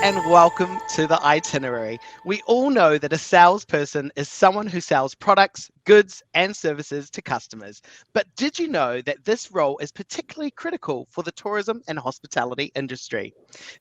and welcome to the Itinerary. We all know that a salesperson is someone who sells products, goods, and services to customers. But did you know that this role is particularly critical for the tourism and hospitality industry?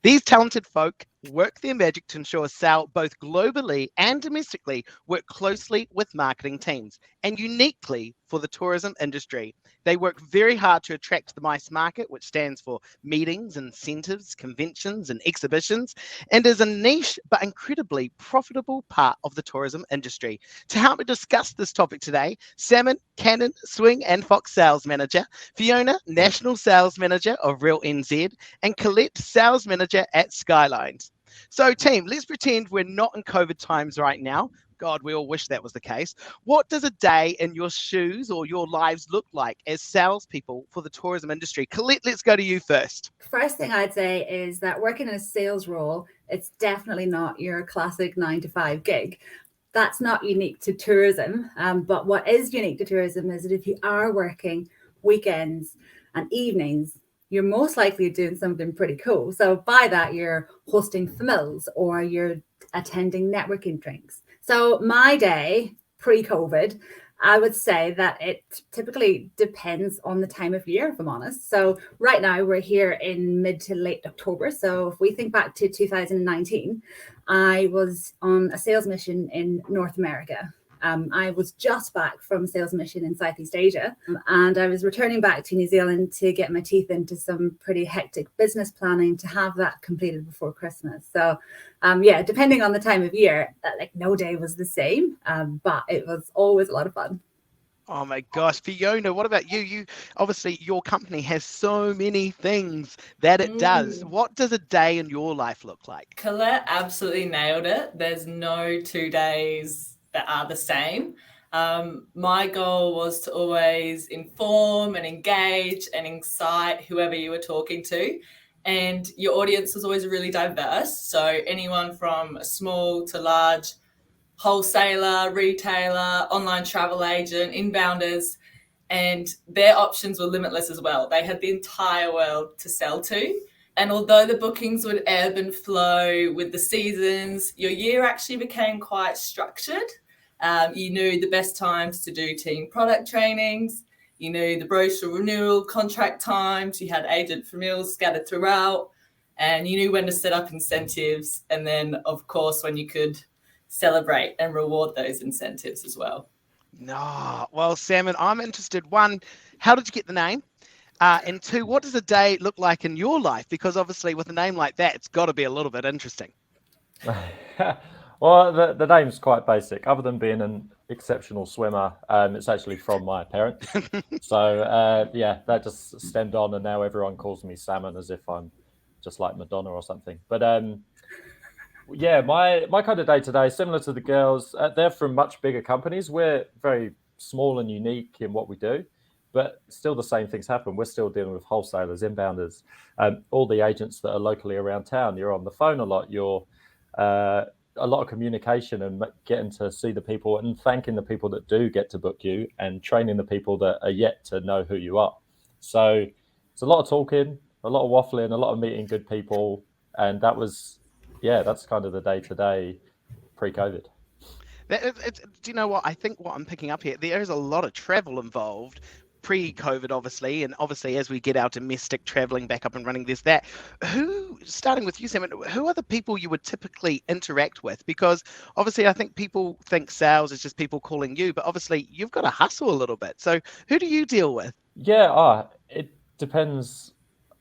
These talented folk work their magic to ensure sale both globally and domestically work closely with marketing teams and uniquely for the tourism industry. They work very hard to attract the MICE market, which stands for meetings, incentives, conventions, and exhibitions, and is a niche but incredibly profitable part of the tourism industry. To help me discuss this topic today, Salmon, Canon, Swing, and Fox Sales Manager, Fiona, National Sales Manager of Real NZ, and Colette, Sales Manager at Skylines. So, team, let's pretend we're not in COVID times right now. God, we all wish that was the case. What does a day in your shoes or your lives look like as salespeople for the tourism industry? Colette, let's go to you first. First thing I'd say is that working in a sales role, it's definitely not your classic 9 to 5 gig. That's not unique to tourism. But what is unique to tourism is that if you are working weekends and evenings, you're most likely doing something pretty cool. So by that, you're hosting famils or you're attending networking drinks. So my day pre-COVID, I would say that it typically depends on the time of year, if I'm honest. So right now we're here in mid to late October. So if we think back to 2019, I was on a sales mission in North America. I was just back from a sales mission in Southeast Asia, and I was returning back to New Zealand to get my teeth into some pretty hectic business planning to have that completed before Christmas. So, depending on the time of year, like no day was the same, but it was always a lot of fun. Oh my gosh, Fiona, what about you? You obviously your company has so many things that it does. What does a day in your life look like? Colette absolutely nailed it. There's no 2 days that are the same. My goal was to always inform and engage and excite whoever you were talking to. And your audience was always really diverse. So anyone from small to large, wholesaler, retailer, online travel agent, inbounders, and their options were limitless as well. They had the entire world to sell to. And although the bookings would ebb and flow with the seasons, your year actually became quite structured. You knew the best times to do team product trainings. You knew the brochure renewal contract times. You had agent familials scattered throughout. And you knew when to set up incentives. And then, of course, when you could celebrate and reward those incentives as well. No, well, Salmon, I'm interested. One, how did you get the name? And two, what does a day look like in your life? Because obviously with a name like that, it's got to be a little bit interesting. Well, the name's quite basic. Other than being an exceptional swimmer, it's actually from my parents. So, that just stemmed on, and now everyone calls me Salmon as if I'm just like Madonna or something. But my kind of day-to-day is similar to the girls. They're from much bigger companies. We're very small and unique in what we do. But still the same things happen. We're still dealing with wholesalers, inbounders, all the agents that are locally around town. You're on the phone a lot. You're a lot of communication and getting to see the people and thanking the people that do get to book you and training the people that are yet to know who you are. So it's a lot of talking, a lot of waffling, a lot of meeting good people. And that's kind of the day-to-day pre-COVID. Do you know what? I think what I'm picking up here, there is a lot of travel involved. Pre-COVID, obviously, and obviously as we get our domestic traveling back up and running, there's that. Starting with you, Sam, who are the people you would typically interact with? Because obviously I think people think sales is just people calling you, but obviously you've got to hustle a little bit. So who do you deal with? Yeah, it depends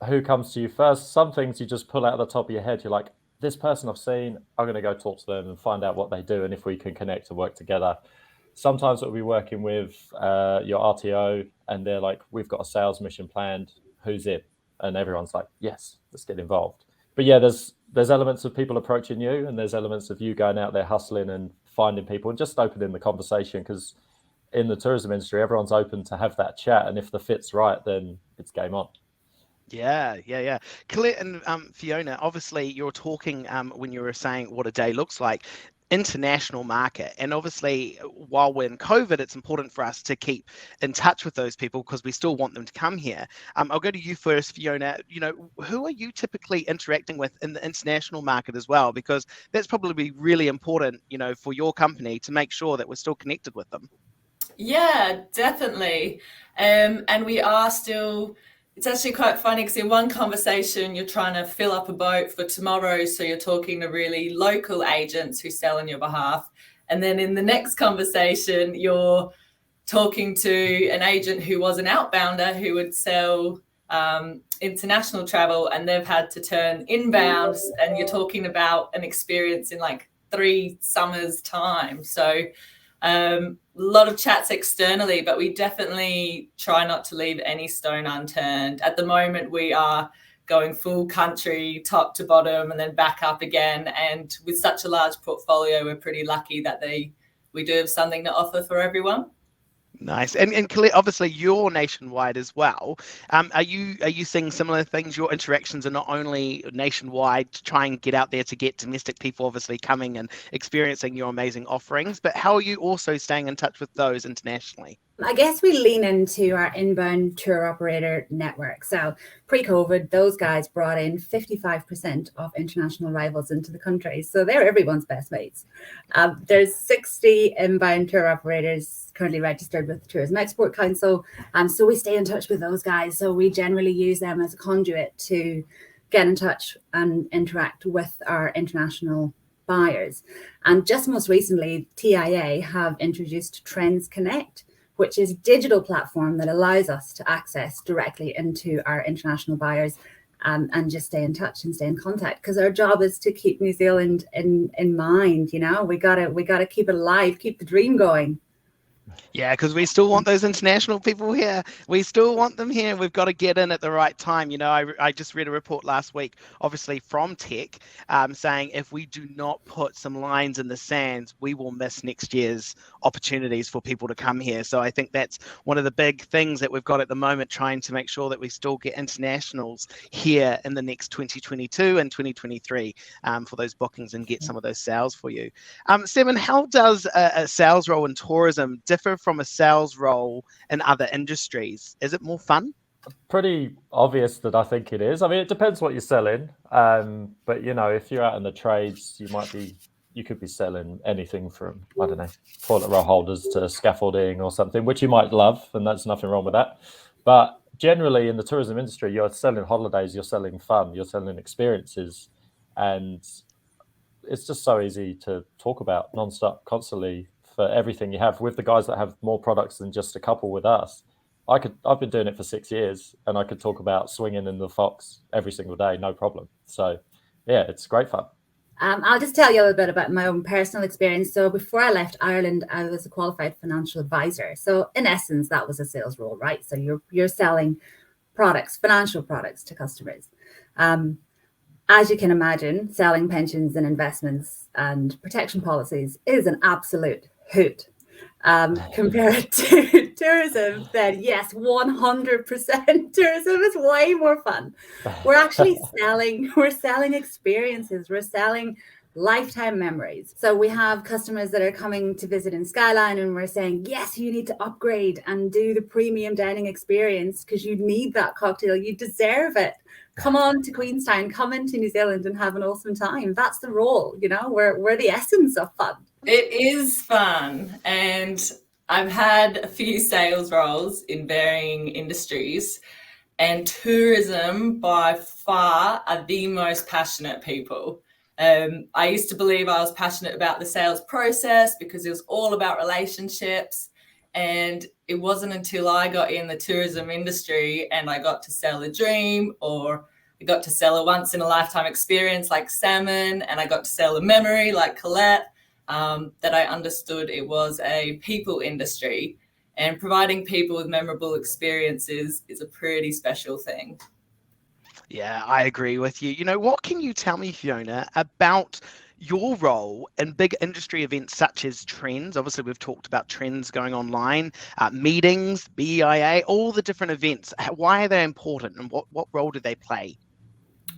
who comes to you first. Some things you just pull out of the top of your head. You're like, this person I've seen, I'm going to go talk to them and find out what they do and if we can connect and work together. Sometimes we'll be working with your RTO and they're like, we've got a sales mission planned, who's in? And everyone's like, yes, let's get involved. But yeah, there's elements of people approaching you and there's elements of you going out there hustling and finding people and just opening the conversation, because in the tourism industry, everyone's open to have that chat. And if the fit's right, then it's game on. Yeah. Colette and Fiona, obviously you're talking when you were saying what a day looks like. international market. And obviously, while we're in COVID, it's important for us to keep in touch with those people because we still want them to come here. I'll go to you first, Fiona. Who are you typically interacting with in the international market as well? Because that's probably really important, for your company to make sure that we're still connected with them. Yeah, definitely. And we are still, it's actually quite funny because in one conversation, you're trying to fill up a boat for tomorrow. So you're talking to really local agents who sell on your behalf. And then in the next conversation, you're talking to an agent who was an outbounder who would sell international travel, and they've had to turn inbound. And you're talking about an experience in like 3 summers' time. So a lot of chats externally, but we definitely try not to leave any stone unturned. At the moment, we are going full country, top to bottom, and then back up again. And with such a large portfolio, we're pretty lucky that we do have something to offer for everyone. Nice. And Colette, obviously you're nationwide as well. Are you seeing similar things? Your interactions are not only nationwide to try and get out there to get domestic people obviously coming and experiencing your amazing offerings, but how are you also staying in touch with those internationally? I guess we lean into our inbound tour operator network. So pre-COVID, those guys brought in 55% of international arrivals into the country. So they're everyone's best mates. There's 60 inbound tour operators currently registered with the Tourism Export Council. So we stay in touch with those guys. So we generally use them as a conduit to get in touch and interact with our international buyers. And just most recently, TIA have introduced Trends Connect, which is a digital platform that allows us to access directly into our international buyers and just stay in touch and stay in contact. Because our job is to keep New Zealand in mind. We gotta keep it alive, keep the dream going. Yeah, because we still want those international people here. We still want them here. We've got to get in at the right time. I just read a report last week, obviously from Tech, saying if we do not put some lines in the sand, we will miss next year's opportunities for people to come here. So I think that's one of the big things that we've got at the moment, trying to make sure that we still get internationals here in the next 2022 and 2023 for those bookings and get some of those sales for you. Seven, how does a sales role in tourism differ from a sales role in other industries? Is it more fun? Pretty obvious that I think it is. I mean, it depends what you're selling. But if you're out in the trades, you could be selling anything from, I don't know, toilet roll holders to scaffolding or something, which you might love, and there's nothing wrong with that. But generally in the tourism industry, you're selling holidays, you're selling fun, you're selling experiences, and it's just so easy to talk about nonstop, constantly, for everything you have with the guys that have more products than just a couple with us. I've been doing it for 6 years, and I could talk about swinging in the Fox every single day, no problem. So yeah, it's great fun. I'll just tell you a little bit about my own personal experience. So before I left Ireland, I was a qualified financial advisor. So in essence, that was a sales role, right? So you're selling products, financial products to customers. As you can imagine, selling pensions and investments and protection policies is an absolute hoot. Compared to tourism, then yes, 100% tourism is way more fun. We're actually selling experiences, we're selling lifetime memories. So we have customers that are coming to visit in Skyline, and we're saying, yes, you need to upgrade and do the premium dining experience because you need that cocktail, you deserve it. Come on to Queenstown, come into New Zealand and have an awesome time. That's the role, we're the essence of fun. It is fun, and I've had a few sales roles in varying industries, and tourism by far are the most passionate people. I used to believe I was passionate about the sales process because it was all about relationships, and it wasn't until I got in the tourism industry and I got to sell a dream, or I got to sell a once in a lifetime experience like salmon, and I got to sell a memory like Colette, that I understood it was a people industry, and providing people with memorable experiences is a pretty special thing. Yeah, I agree with you. What can you tell me, Fiona, about your role in big industry events such as Trends? Obviously, we've talked about Trends going online, meetings, BEIA, all the different events. Why are they important, and what role do they play?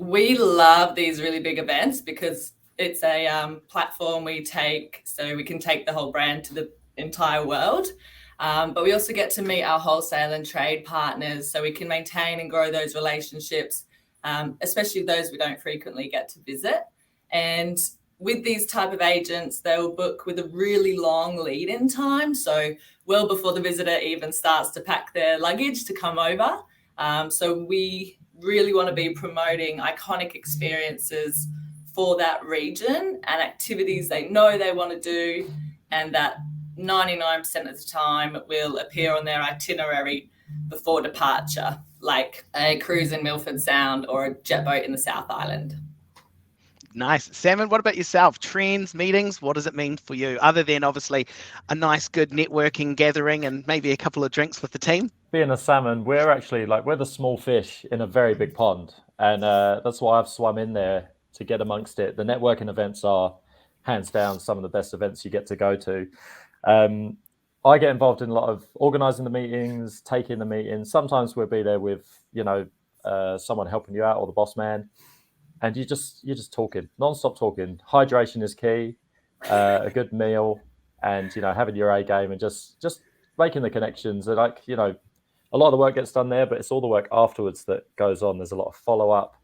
We love these really big events because It's a platform we take so we can take the whole brand to the entire world. But we also get to meet our wholesale and trade partners so we can maintain and grow those relationships, especially those we don't frequently get to visit. And with these type of agents, they will book with a really long lead-in time. So well before the visitor even starts to pack their luggage to come over. So we really want to be promoting iconic experiences for that region and activities they know they want to do, and that 99% of the time will appear on their itinerary before departure, like a cruise in Milford Sound or a jet boat in the South Island. Nice. Salmon, what about yourself? Trends, meetings, what does it mean for you? Other than obviously a nice, good networking gathering and maybe a couple of drinks with the team? Being a salmon, we're actually we're the small fish in a very big pond. And that's why I've swum in there to get amongst it. The networking events are hands down some of the best events you get to go to. I get involved in a lot of organizing the meetings, taking the meetings. Sometimes we'll be there with, someone helping you out or the boss man. And you're just talking, non-stop talking. Hydration is key, a good meal, and having your A game and just making the connections. And a lot of the work gets done there, but it's all the work afterwards that goes on. There's a lot of follow-up,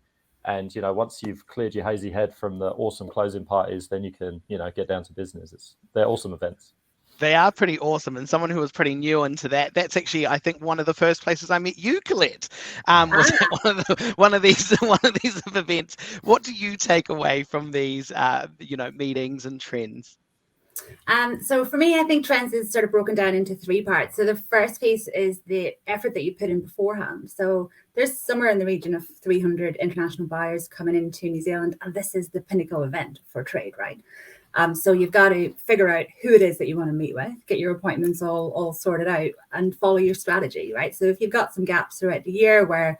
and once you've cleared your hazy head from the awesome closing parties, then you can get down to business. They're awesome events. They are pretty awesome, and someone who was pretty new into that's actually, I think, one of the first places I met you, Colette. Was one of these events. What do you take away from these, meetings and trends? So for me, I think trends is sort of broken down into 3 parts. So the first piece is the effort that you put in beforehand. So there's somewhere in the region of 300 international buyers coming into New Zealand, and this is the pinnacle event for trade, right? So you've got to figure out who it is that you want to meet with, get your appointments all sorted out, and follow your strategy, right? So if you've got some gaps throughout the year where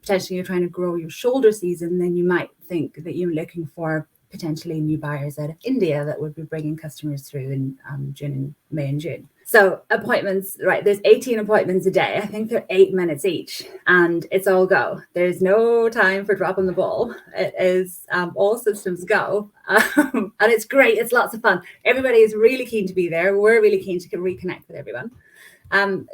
potentially you're trying to grow your shoulder season, then you might think that you're looking for potentially new buyers out of India that would be bringing customers through in May and June. So appointments, right, there's 18 appointments a day. I think they're 8 minutes each, and it's all go. There's no time for dropping the ball. It is all systems go. And it's great. It's lots of fun. Everybody is really keen to be there. We're really keen to reconnect with everyone.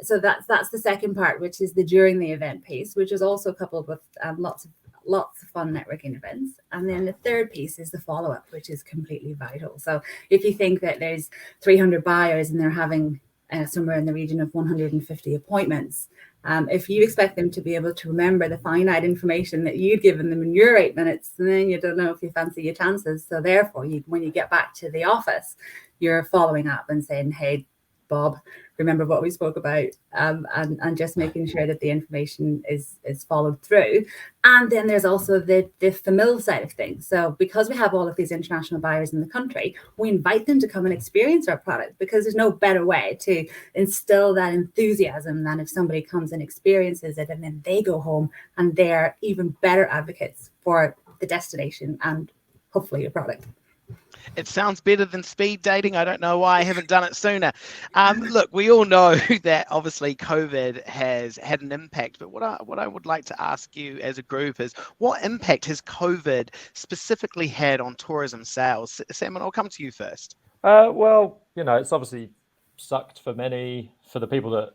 So that's the second part, which is the during the event piece, which is also coupled with lots of fun networking events. And then the third piece is the follow-up, which is completely vital. So if you think that there's 300 buyers and they're having somewhere in the region of 150 appointments, if you expect them to be able to remember the finite information that you'd given them in your 8 minutes, then you don't know if you fancy your chances. So therefore, when you get back to the office, you're following up and saying, hey, Bob, remember what we spoke about, and just making sure that the information is followed through. And then there's also the familial side of things. So because we have all of these international buyers in the country, we invite them to come and experience our product, because there's no better way to instill that enthusiasm than if somebody comes and experiences it and then they go home and they're even better advocates for the destination and hopefully your product. It sounds better than speed dating. I don't know why I haven't done it sooner. Look, we all know that obviously COVID has had an impact, but what I would like to ask you as a group is, what impact has COVID specifically had on tourism sales? Sam, I'll come to you first. Well, it's obviously sucked for many, for the people that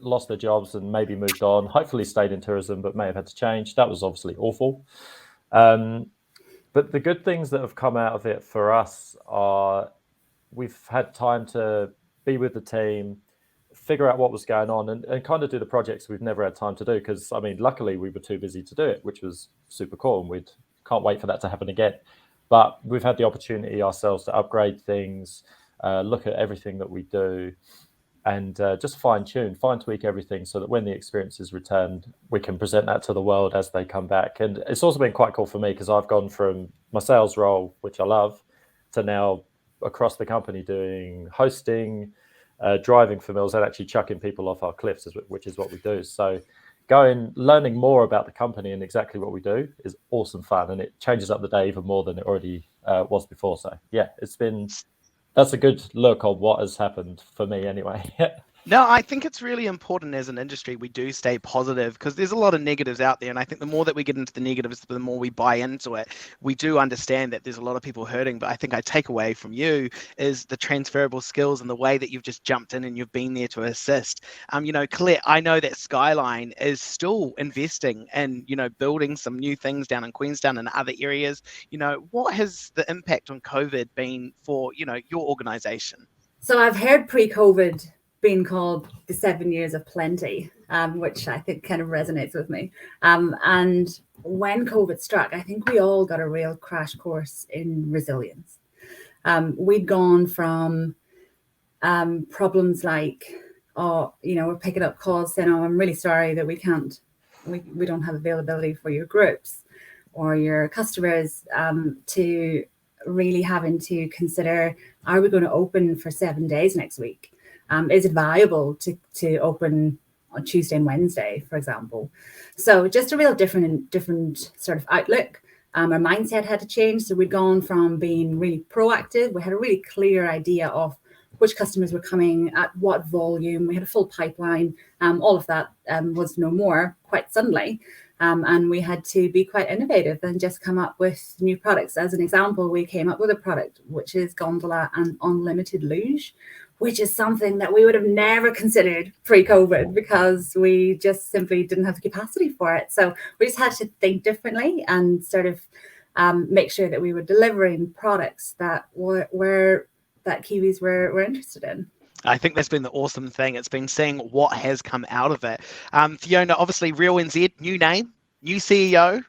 lost their jobs and maybe moved on, hopefully stayed in tourism, but may have had to change. That was obviously awful. But the good things that have come out of it for us are we've had time to be with the team, figure out what was going on, and kind of do the projects we've never had time to do. Because, luckily we were too busy to do it, which was super cool. And we can't wait for that to happen again. But we've had the opportunity ourselves to upgrade things, look at everything that we do, and just fine tweak everything so that when the experience is returned, we can present that to the world as they come back. And it's also been quite cool for me, because I've gone from my sales role, which I love, to now across the company doing hosting, driving for meals, and actually chucking people off our cliffs, which is what we do. So learning more about the company and exactly what we do is awesome fun, and it changes up the day even more than it already was before. So yeah, that's a good look on what has happened for me anyway. No, I think it's really important as an industry we do stay positive, because there's a lot of negatives out there. And I think the more that we get into the negatives, the more we buy into it. We do understand that there's a lot of people hurting. But I think I take away from you is the transferable skills and the way that you've just jumped in and you've been there to assist. Colette, I know that Skyline is still investing in, building some new things down in Queenstown and other areas. What has the impact on COVID been for, your organization? So I've heard pre-COVID being called the 7 years of plenty, which I think kind of resonates with me. And when COVID struck, I think we all got a real crash course in resilience. We'd gone from problems like, we're picking up calls saying, oh, I'm really sorry that we don't have availability for your groups or your customers, to really having to consider, are we going to open for 7 days next week? Is it viable to open on Tuesday and Wednesday, for example? So just a real different sort of outlook. Our mindset had to change. So we'd gone from being really proactive. We had a really clear idea of which customers were coming at what volume. We had a full pipeline. All of that was no more quite suddenly. And we had to be quite innovative and just come up with new products. As an example, we came up with a product which is gondola and unlimited luge, which is something that we would have never considered pre-COVID because we just simply didn't have the capacity for it. So we just had to think differently and sort of make sure that we were delivering products that that Kiwis were interested in. I think that's been the awesome thing. It's been seeing what has come out of it. Fiona, obviously, Real NZ, new name, new CEO,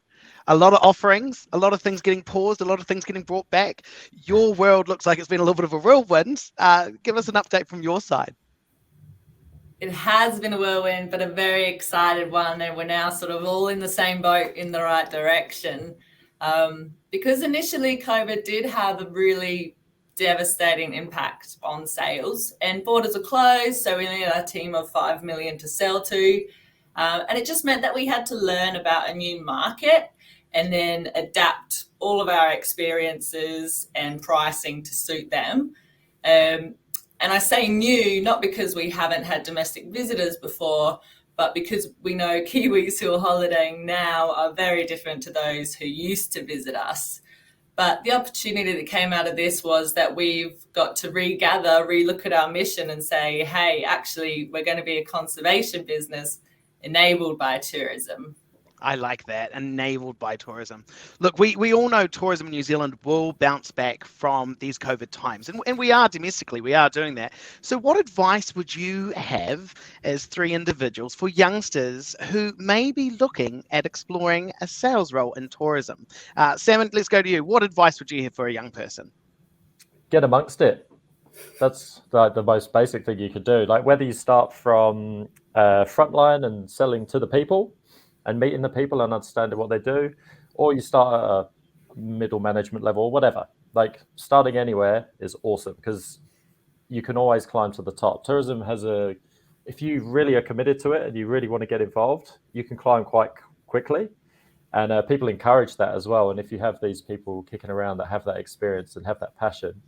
a lot of offerings, a lot of things getting paused, a lot of things getting brought back. Your world looks like it's been a little bit of a whirlwind. Give us an update from your side. It has been a whirlwind, but a very excited one. And we're now sort of all in the same boat in the right direction. Because initially COVID did have a really devastating impact on sales, and borders are closed, so we only had a team of 5 million to sell to, and it just meant that we had to learn about a new market and then adapt all of our experiences and pricing to suit them. And I say new, not because we haven't had domestic visitors before, but because we know Kiwis who are holidaying now are very different to those who used to visit us. But the opportunity that came out of this was that we've got to relook at our mission and say, hey, actually, we're going to be a conservation business enabled by tourism. I like that, enabled by tourism. Look, we all know tourism in New Zealand will bounce back from these COVID times, and we are domestically, we are doing that. So what advice would you have as three individuals for youngsters who may be looking at exploring a sales role in tourism? Salmon, let's go to you. What advice would you have for a young person? Get amongst it. That's the most basic thing you could do. Like whether you start from frontline and selling to the people, and meeting the people and understanding what they do, or you start at a middle management level or whatever. Like starting anywhere is awesome because you can always climb to the top. Tourism has if you really are committed to it and you really want to get involved, you can climb quite quickly. And people encourage that as well. And if you have these people kicking around that have that experience and have that passion,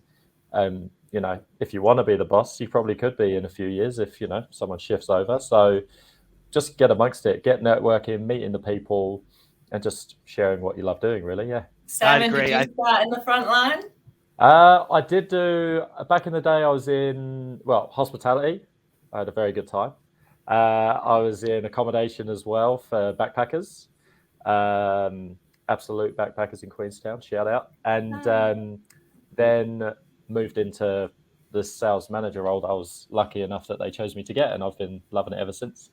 if you want to be the boss, you probably could be in a few years if, someone shifts over. So just get amongst it, get networking, meeting the people, and just sharing what you love doing, really, yeah. Simon, did you start in the front line? I did do, back in the day, I was in, hospitality. I had a very good time. I was in accommodation as well for backpackers, absolute backpackers in Queenstown, shout out. And then moved into the sales manager role that I was lucky enough that they chose me to get, and I've been loving it ever since.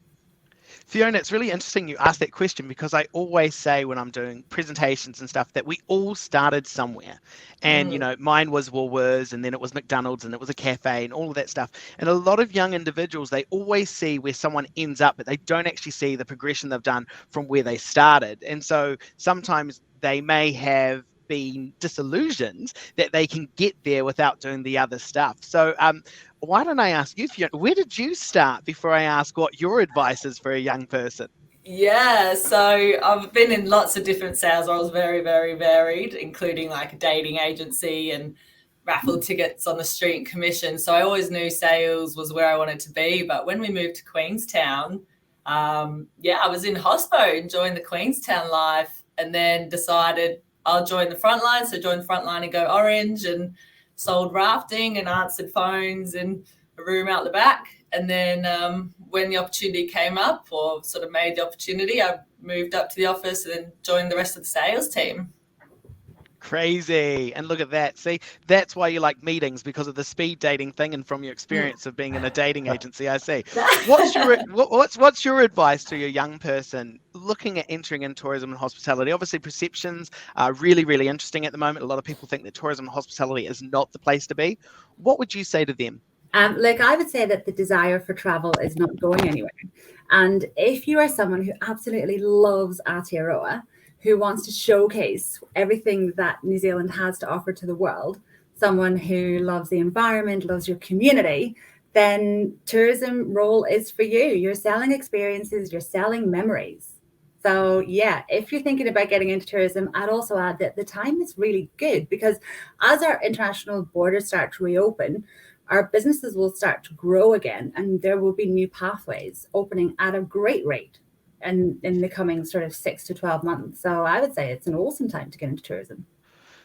Fiona, it's really interesting you asked that question because I always say when I'm doing presentations and stuff that we all started somewhere. And, mine was Woolworths, and then it was McDonald's, and it was a cafe and all of that stuff. And a lot of young individuals, they always see where someone ends up, but they don't actually see the progression they've done from where they started. And so sometimes they may have been disillusioned that they can get there without doing the other stuff. So why don't I ask you, Fiona, where did you start before I ask what your advice is for a young person? Yeah, so I've been in lots of different sales roles, very, very varied, including like a dating agency and raffle tickets on the street and commission. So I always knew sales was where I wanted to be. But when we moved to Queenstown, I was in hospo enjoying the Queenstown life, and then decided I'll join the front line. So join the front line and go orange, and sold rafting and answered phones in a room out the back. And then when the opportunity came up, or sort of made the opportunity, I moved up to the office and then joined the rest of the sales team. Crazy. And look at that. See, that's why you like meetings, because of the speed dating thing, and from your experience of being in a dating agency. I see. What's your advice to your young person looking at entering in tourism and hospitality? Obviously, perceptions are really, really interesting at the moment. A lot of people think that tourism and hospitality is not the place to be. What would you say to them? Like, I would say that the desire for travel is not going anywhere. And if you are someone who absolutely loves Aotearoa, who wants to showcase everything that New Zealand has to offer to the world, someone who loves the environment, loves your community, then tourism role is for you. You're selling experiences, you're selling memories. So yeah, if you're thinking about getting into tourism, I'd also add that the time is really good, because as our international borders start to reopen, our businesses will start to grow again, and there will be new pathways opening at a great rate and in the coming sort of 6 to 12 months. So I would say it's an awesome time to get into tourism.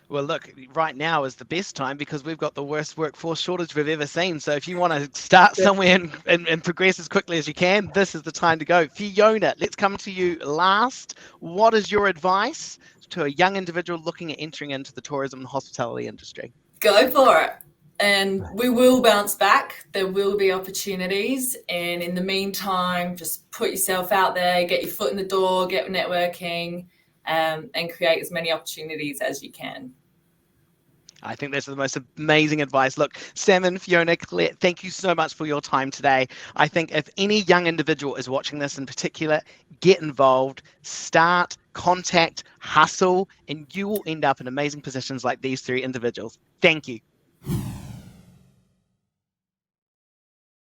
Well, look, right now is the best time, because we've got the worst workforce shortage we've ever seen. So if you want to start somewhere and progress as quickly as you can, this is the time to go. Fiona, let's come to you last. What is your advice to a young individual looking at entering into the tourism and hospitality industry? Go for it. And we will bounce back. There will be opportunities. And in the meantime, just put yourself out there, get your foot in the door, get networking, and create as many opportunities as you can. I think that's the most amazing advice. Look, Salmon, Fiona, Claire, thank you so much for your time today. I think if any young individual is watching this in particular, get involved, start, contact, hustle, and you will end up in amazing positions like these three individuals. Thank you.